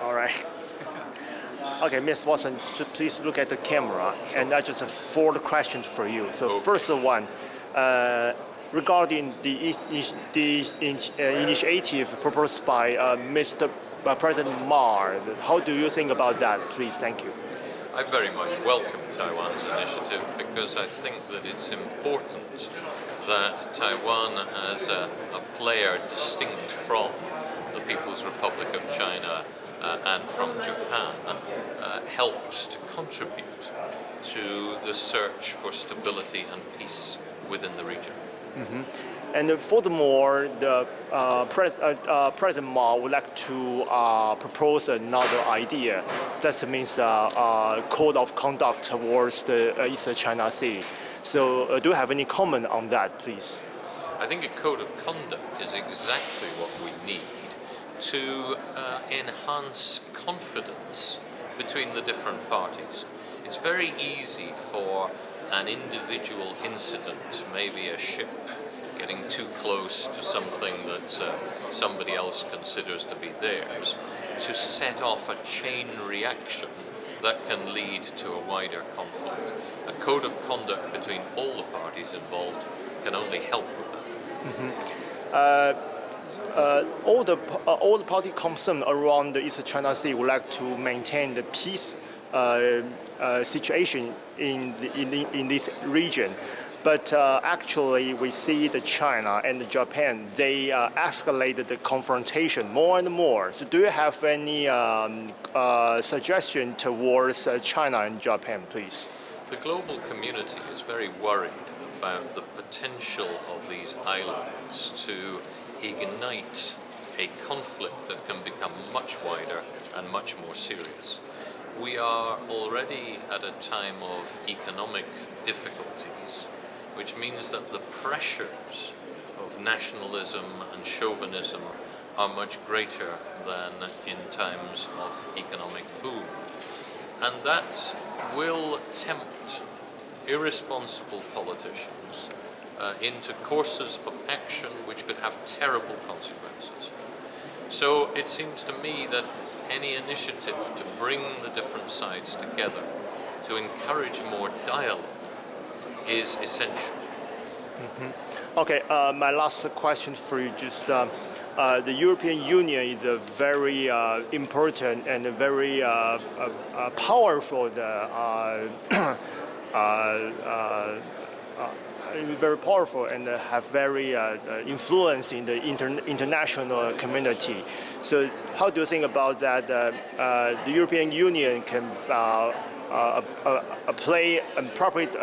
All right. Okay, Ms. Watson, please look at the camera, and I just have 4 questions for you. So first one, regarding the initiative proposed by Mr. President Ma, how do you think about that? Please, thank you. I very much welcome Taiwan's initiative because I think that it's important that Taiwan, as a player distinct from the People's Republic of China and from Japan, helps to contribute to the search for stability and peace within the region. Mm-hmm. And furthermore, the President Ma would like to propose another idea. That means code of conduct towards the East China Sea. So do you have any comment on that, please? I think a code of conduct is exactly what we need to enhance confidence between the different parties. It's very easy for an individual incident, maybe a ship getting too close to something that somebody else considers to be theirs, to set off a chain reaction that can lead to a wider conflict. A code of conduct between all the parties involved can only help with that. Mm-hmm. All the party concerned around the East China Sea would like to maintain the peace situation in this region. But actually, we see the China and Japan, they escalated the confrontation more and more. So do you have any suggestion towards China and Japan, please? The global community is very worried about the potential of these islands to ignite a conflict that can become much wider and much more serious. We are already at a time of economic difficulties, which means that the pressures of nationalism and chauvinism are much greater than in times of economic boom. And that will tempt irresponsible politicians into courses of action which could have terrible consequences. So it seems to me that any initiative to bring the different sides together, to encourage more dialogue, is essential. Mm-hmm. Okay, my last question for you, just the European Union is a very important and a very powerful very powerful and have very influence in the international community. So how do you think about that? The European Union can play an appropriate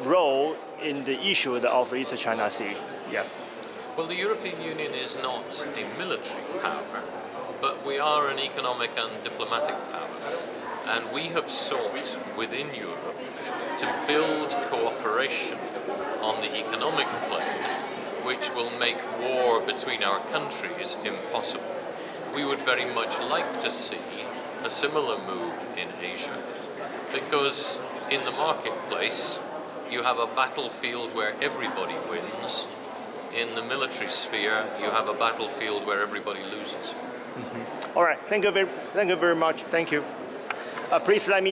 role in the issue of East China Sea? Yeah. Well, the European Union is not a military power, but we are an economic and diplomatic power. And we have sought within Europe to build cooperation on the economic plane, which will make war between our countries impossible. We would very much like to see a similar move in Asia, because in the marketplace you have a battlefield where everybody wins. In the military sphere, you have a battlefield where everybody loses. Mm-hmm. All right, thank you very much. Thank you. Please let me